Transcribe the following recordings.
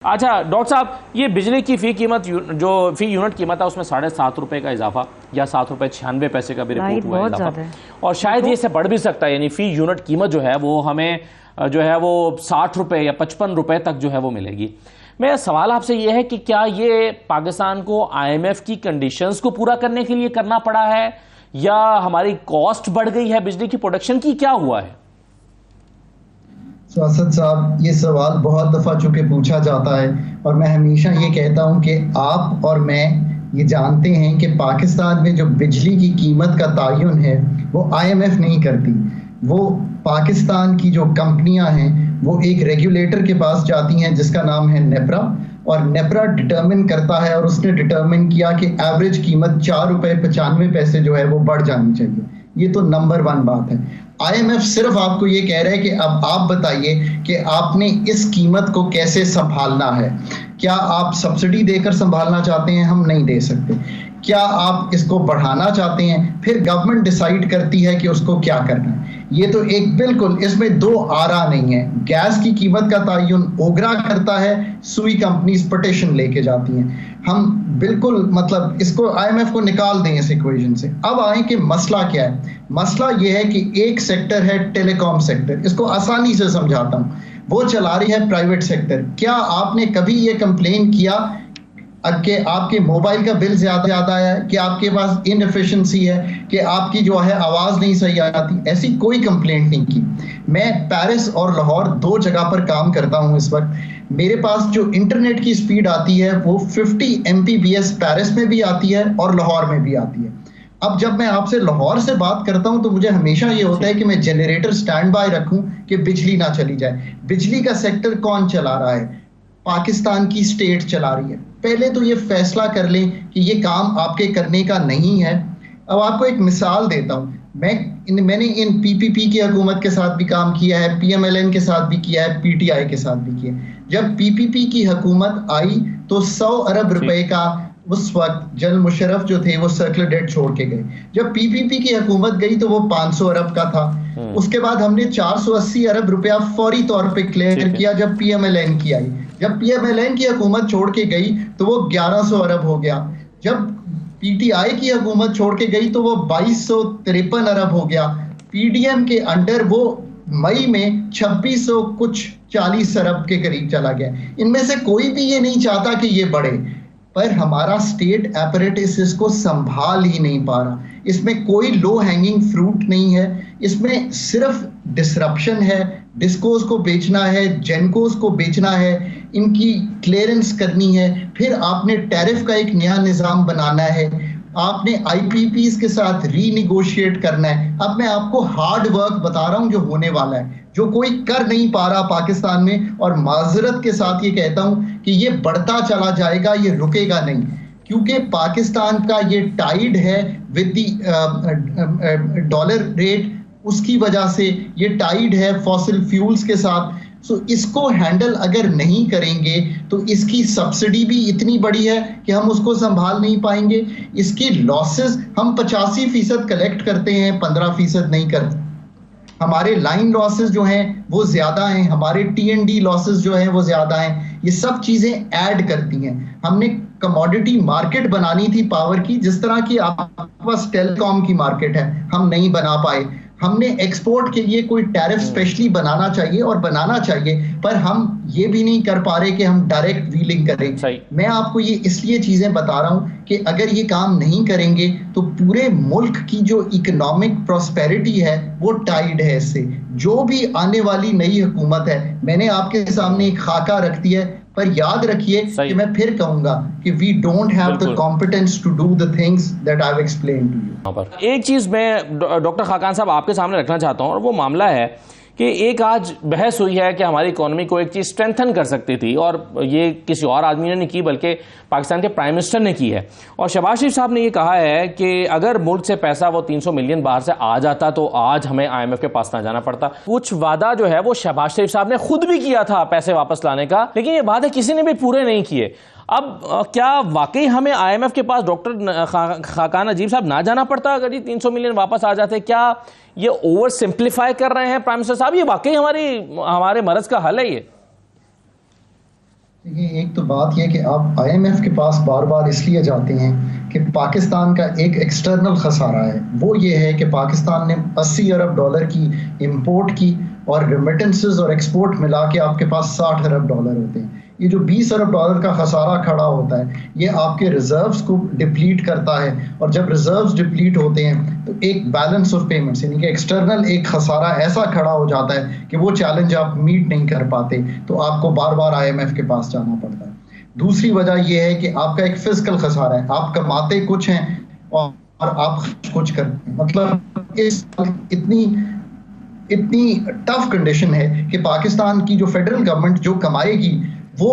अच्छा डॉक्टर साहब, ये बिजली की फ़ी कीमत जो फ़ी यूनिट कीमत है उसमें ₹7.5 का इजाफा या ₹7.96 का भी रिपोर्ट हुआ इजाफा, और शायद ये इससे बढ़ भी सकता है। यानी फ़ी यूनिट कीमत जो है वो हमें जो है वो ₹60 या ₹55 तक जो है वो मिलेगी। मेरा सवाल आपसे ये है कि क्या ये पाकिस्तान को IMF की कंडीशंस को पूरा करने के लिए करना पड़ा है या हमारी कॉस्ट बढ़ गई है बिजली की प्रोडक्शन की, क्या हुआ है? असद साहब, ये सवाल बहुत दफ़ा चूँकि पूछा जाता है और मैं हमेशा ये कहता हूँ कि आप और मैं ये जानते हैं कि पाकिस्तान में जो बिजली की कीमत का तयन है वो IMF नहीं करती। वो पाकिस्तान की जो कंपनियां हैं वो एक रेगुलेटर के पास जाती हैं जिसका नाम है नेपरा, और नेपरा डिटर्मिन करता है और उसने डिटर्मिन किया कि एवरेज कीमत ₹4.95 जो है वो बढ़ जानी चाहिए। ये तो नंबर 1 बात है। IMF सिर्फ आपको ये कह रहा है कि अब आप बताइए कि आपने इस कीमत को कैसे संभालना है। क्या आप सब्सिडी देकर संभालना चाहते हैं? हम नहीं दे सकते। क्या आप इसको बढ़ाना चाहते हैं? फिर गवर्नमेंट डिसाइड करती है कि उसको क्या करना है। ये तो एक बिल्कुल, इसमें दो आरा नहीं है। गैस की कीमत का तयन ओगरा करता है, सुई कंपनीज पिटीशन लेके जाती हैं। हम बिल्कुल मतलब इसको IMF को निकाल दें इस इक्वेशन से। अब आए कि मसला क्या है। मसला ये है कि एक सेक्टर है टेलीकॉम सेक्टर, इसको आसानी से समझाता हूं। वो चला रही है प्राइवेट सेक्टर। क्या आपने कभी ये कंप्लेन किया कि आपके मोबाइल का बिल ज्यादा आया है, कि आपके पास इनएफिशिएंसी है, कि आपकी जो है आवाज नहीं सही आती? ऐसी कोई कंप्लेंट नहीं की। मैं पेरिस और लाहौर 2 जगह पर काम करता हूं इस वक्त। मेरे पास जो इंटरनेट की स्पीड आती है वो 50 Mbps पेरिस में भी आती है और लाहौर में भी आती है। अब जब मैं आपसे लाहौर से बात करता हूं तो मुझे हमेशा ये होता है कि मैं जनरेटर स्टैंड बाय रखूं कि बिजली ना चली जाए। बिजली का सेक्टर कौन चला रहा है? पाकिस्तान की स्टेट चला रही है। पहले तो ये फैसला कर लें कि ये काम आपके करने का नहीं है। अब आपको एक मिसाल देता हूं। मैंने इन PPP की हुकूमत के साथ भी काम किया है, PMLN के साथ भी किया है, PTI के साथ भी किया है। जब PPP की हुकूमत आई तो 100 अरब रुपए का उस वक्त जनरल मुशर्रफ जो थे वो सर्कुलर डेट छोड़ के गए। जब PPP की हुकूमत गई तो वो 500 अरब का था। उसके बाद हमने 480 अरब रुपया फौरी तौर पे क्लियर किया जब PMLN की आई। जब PMLN की हुकूमत छोड़ के गई तो वो 1100 अरब हो गया। जब PTI की हुकूमत छोड़ के गई तो वो 2253 अरब हो गया। PDM के अंडर वो मई में 2600 कुछ 40 अरब के करीब चला गया। इनमें से कोई भी ये नहीं चाहता कि ये बढ़े, पर हमारा स्टेट एपरेटिस इसको संभाल ही नहीं पा रहा। इसमें कोई लो हैंगिंग फ्रूट नहीं है। इसमें सिर्फ डिसरप्शन है। डिस्कोस को बेचना है, जेनकोस को बेचना है, इनकी क्लियरेंस करनी है, फिर आपने टैरिफ का एक नया निज़ाम बनाना है, आपने IPPs के साथ रीनिगोशिएट करना है। अब मैं आपको हार्ड वर्क बता रहा हूं जो होने वाला है, जो कोई कर नहीं पा रहा पाकिस्तान में, और माजरत के साथ ये कहता हूं कि ये बढ़ता चला जाएगा, ये रुकेगा नहीं, क्योंकि पाकिस्तान का ये टाइड है विद द डॉलर रेट। उसकी वजह से ये टाइड है फॉसिल फ्यूल्स के साथ। सो इसको हैंडल अगर नहीं करेंगे तो इसकी सब्सिडी भी इतनी बड़ी है कि हम उसको संभाल नहीं पाएंगे। इसकी लॉसेस हम 85% कलेक्ट करते हैं, 15% नहीं करते। हमारे लाइन लॉसेस जो हैं वो ज्यादा हैं, हमारे T&D लॉसेस जो हैं वो ज्यादा हैं। ये सब चीजें ऐड करती हैं। हमने कमोडिटी मार्केट बनानी थी पावर की, जिस तरह की आपके पास टेलीकॉम की मार्केट है, हम नहीं बना पाए। हमने एक्सपोर्ट के लिए कोई टैरिफ स्पेशली बनाना चाहिए और बनाना चाहिए, पर हम ये भी नहीं कर पा रहे कि हम डायरेक्ट व्हीलिंग करें। मैं आपको ये इसलिए चीजें बता रहा हूं कि अगर ये काम नहीं करेंगे तो पूरे मुल्क की जो इकोनॉमिक प्रॉस्पेरिटी है वो टाइड है इससे। जो भी आने वाली नई हुकूमत है, मैंने आपके सामने एक खाका रख दिया है, पर याद रखिए कि मैं फिर कहूंगा कि we don't have the competence to do the things that I have explained to you. एक चीज मैं डॉक्टर खाकान साहब आपके सामने रखना चाहता हूं, और वो मामला है कि एक आज बहस हुई है कि हमारी इकोनॉमी को एक चीज़ स्ट्रेंथन कर सकती थी, और ये किसी और आदमी ने नहीं की बल्कि पाकिस्तान के प्राइम मिनिस्टर ने की है। और शहबाज शरीफ साहब ने ये कहा है कि अगर मुल्क से पैसा वो 300 मिलियन बाहर से आ जाता तो आज हमें IMF के पास ना जाना पड़ता। कुछ वादा जो है वो शहबाज शरीफ साहब ने खुद भी किया था पैसे वापस लाने का, लेकिन ये वादे किसी ने भी पूरे नहीं किए। अब क्या वाकई हमें IMF के पास डॉक्टर खाकान अजीब साहब ना जाना पड़ता अगर ये 300 मिलियन वापस आ जाते? क्या ये ओवर सिंप्लीफाई कर रहे हैं प्राइम मिनिस्टर साहब? ये वाकई हमारे मरज का हल है ये? देखिए, एक तो बात यह कि आप आईएमएफ के पास बार बार इसलिए जाते हैं कि पाकिस्तान का एक एक्सटर्नल खसारा है। वो ये है कि पाकिस्तान ने 80 अरब डॉलर की इंपोर्ट की और रेमिटेंसेस और एक्सपोर्ट मिला के आपके पास 60 अरब डॉलर होते हैं। ये जो 20 अरब डॉलर का खसारा खड़ा होता है, ये आपके रिजर्व्स को डिप्लीट करता है, और जब रिजर्व्स डिप्लीट होते हैं तो एक बैलेंस ऑफ पेमेंट्स यानी कि एक्सटर्नल एक खसारा ऐसा खड़ा हो जाता है कि वो चैलेंज आप मीट नहीं कर पाते, तो आपको बार बार आईएमएफ के पास जाना पड़ता है। दूसरी वजह यह है कि आपका एक फिजिकल खसारा है, आप कमाते कुछ हैं और आप कुछ करते हैं। मतलब इस इतनी इतनी टफ कंडीशन है कि पाकिस्तान की जो फेडरल गवर्नमेंट जो कमाएगी वो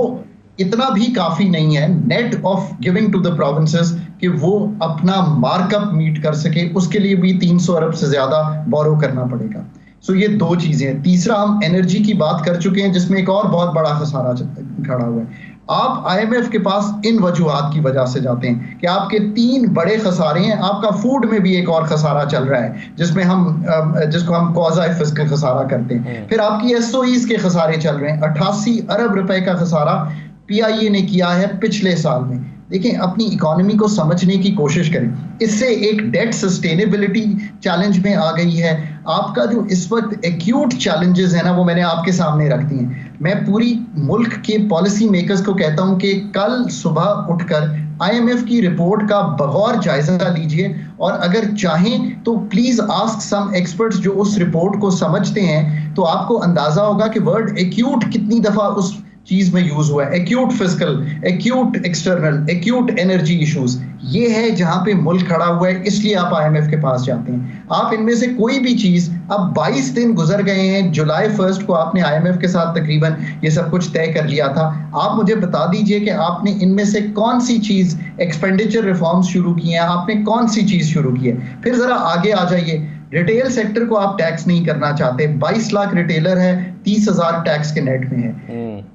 इतना भी काफी नहीं है net of giving to the provinces कि वो अपना मार्कअप मीट कर सके। उसके लिए भी 300 अरब से ज्यादा बोरो करना पड़ेगा। सो ये दो चीजें हैं। तीसरा, हम एनर्जी की बात कर चुके हैं जिसमें एक और बहुत बड़ा खसारा खड़ा हुआ है। आप आईएमएफ के पास इन वजूहात की वजह से जाते हैं कि आपके 3 बड़े खसारे हैं। आपका फूड में भी एक और खसारा चल रहा है जिसको हम क्वाज़ी फिस्कल खसारा करते हैं। फिर आपकी एसओईज के खसारे चल रहे हैं। 88 अरब रुपए का खसारा पीआईए ने किया है पिछले साल में। देखिए, अपनी इकोनॉमी को समझने की कोशिश करें। इससे एक डेट सस्टेनेबिलिटी चैलेंज में आ गई है। आपका जो इस वक्त एक्यूट चैलेंजेस है ना, वो मैंने आपके सामने रख दी हैं। मैं पूरी मुल्क के पॉलिसी मेकर्स को कहता हूं कि कल सुबह उठकर आईएमएफ की रिपोर्ट का बगौर जायजा लीजिए, और अगर चाहें तो प्लीज आस्क सम एक्सपर्ट्स जो उस रिपोर्ट को समझते हैं, तो आपको अंदाजा होगा कि वर्ड एक्यूट कितनी दफा उस चीज में यूज हुआ है। Acute physical, acute external, acute energy issues, ये है जहां पे मुल्क खड़ा हुआ है। इसलिए आप आईएमएफ के पास जाते हैं। आप इनमें से कोई भी चीज, अब 22 दिन गुजर गए हैं, जुलाई 1 को आपने आईएमएफ के साथ तकरीबन ये सब कुछ तय कर लिया था। आप मुझे बता दीजिए कि आपने इनमें से कौन सी चीज एक्सपेंडिचर रिफॉर्म्स शुरू की हैं, आपने कौन सी चीज शुरू की है। फिर जरा आगे आ जाइए। रिटेल सेक्टर को आप टैक्स नहीं करना चाहते। 22 लाख रिटेलर है, 30,000 टैक्स के नेट में है।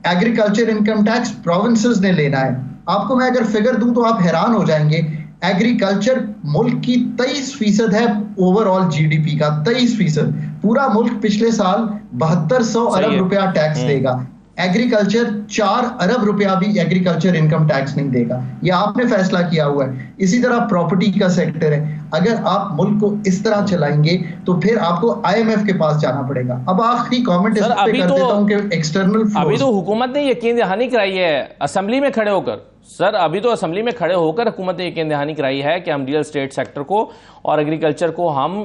एग्रीकल्चर इनकम टैक्स प्रोविंसेस ने लेना है। आपको मैं अगर फिगर दूं तो आप हैरान हो जाएंगे। एग्रीकल्चर मुल्क की 23% है ओवरऑल जीडीपी का, 23%। पूरा मुल्क पिछले साल 7200 अरब रुपया टैक्स देगा। एग्रीकल्चर 4 अरब रुपया भी एग्रीकल्चर इनकम टैक्स नहीं देगा। यह आपने फैसला किया हुआ है। इसी तरह प्रॉपर्टी का सेक्टर है। अगर आप मुल्क को इस तरह चलाएंगे तो फिर आपको आईएमएफ के पास जाना पड़ेगा। अब आखिरी कमेंट इस पे कर देता हूं कि एक्सटर्नल अभी तो हुकूमत ने यकीन दहानी कराई है असेंबली में खड़े होकर। सर, अभी तो असेंबली में खड़े होकर हुकूमत ने यकीन दहानी कराई है कि हम रियल एस्टेट सेक्टर को और एग्रीकल्चर को हम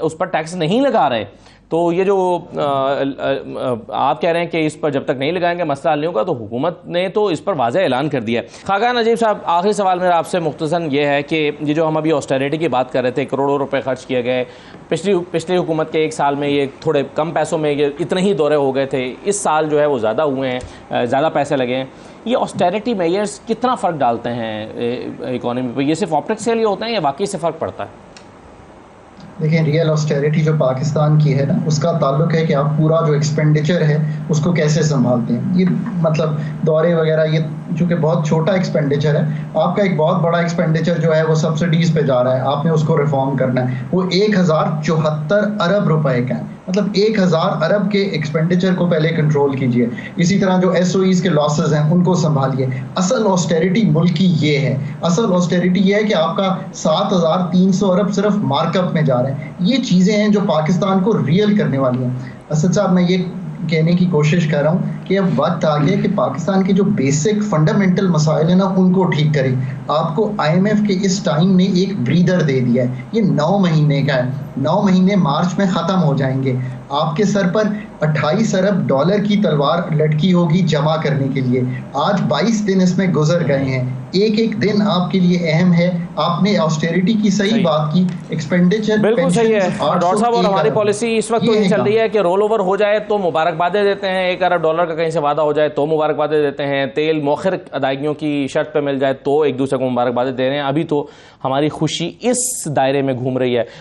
उस पर टैक्स नहीं लगा रहे। तो ये जो आप कह रहे हैं कि इस पर जब तक नहीं लगाएंगे मसला हल नहीं होगा, तो हुकूमत ने तो इस पर वाज़ेह ऐलान कर दिया है। खाकान नजीब साहब, आखिरी सवाल मेरा आपसे मुख्तसरन ये है कि ये जो हम अभी ऑस्टेरिटी की बात कर रहे थे, करोड़ों रुपए खर्च किए गए पिछली हुकूमत के 1 साल में, ये थोड़े कम पैसों में ये इतने ही दौरे हो गए थे। इस साल जो है वो ज़्यादा हुए हैं, ज़्यादा पैसे लगे हैं। ये ऑस्टेरिटी मेजर्स कितना फ़र्क डालते हैं इकॉनमी पर? ये सिर्फ ऑप्टिक्स के लिए होते हैं या वाकई से फ़र्क पड़ता है? देखिए, रियल ऑस्टेरिटी जो पाकिस्तान की है ना, उसका ताल्लुक है कि आप पूरा जो एक्सपेंडिचर है उसको कैसे संभालते हैं। ये मतलब दौरे वगैरह, ये चूंकि बहुत छोटा एक्सपेंडिचर है, आपका एक बहुत बड़ा एक्सपेंडिचर जो है वो सब्सिडीज पे जा रहा है, आपने उसको रिफॉर्म करना है। वो 1074 अरब रुपए का है। मतलब 1000 अरब के एक्सपेंडिचर को पहले कंट्रोल कीजिए। इसी तरह जो एसओईज के लॉसेस हैं उनको संभालिए। असल ऑस्टेरिटी मुल्क की ये है। असल ऑस्टेरिटी ये है कि आपका 7300 अरब सिर्फ मार्कअप में जा रहा है। ये चीजें हैं जो पाकिस्तान को रियल करने वाली हैं। असद साहब, मैं ये कहने की कोशिश कर रहा हूँ कि अब वक्त आ गया कि पाकिस्तान के जो बेसिक फंडामेंटल मसाइल है ना, उनको ठीक करें। आपको आईएमएफ के इस टाइम ने एक ब्रीदर दे दिया है। ये 9 महीने का है। 9 महीने मार्च में ख़त्म हो जाएंगे। आपके सर पर 28 अरब डॉलर की तलवार लटकी होगी जमा करने के लिए। आज 22 दिन इसमें गुजर गए हैं। एक एक दिन आपके लिए अहम है। आपने ऑस्टेरिटी की सही बात की, एक्सपेंडिचर बिल्कुल सही है। डॉक्टर साहब, और हमारी पॉलिसी इस वक्त तो ये चल रही है कि रोल ओवर हो जाए तो मुबारकबादें देते हैं। 1 अरब डॉलर का कहीं से वादा हो जाए तो मुबारकबादें देते हैं। तेल मौखिर अदायगियों की शर्त पे मिल जाए तो एक दूसरे को मुबारकबादें दे रहे हैं। अभी तो हमारी खुशी इस दायरे में घूम रही है।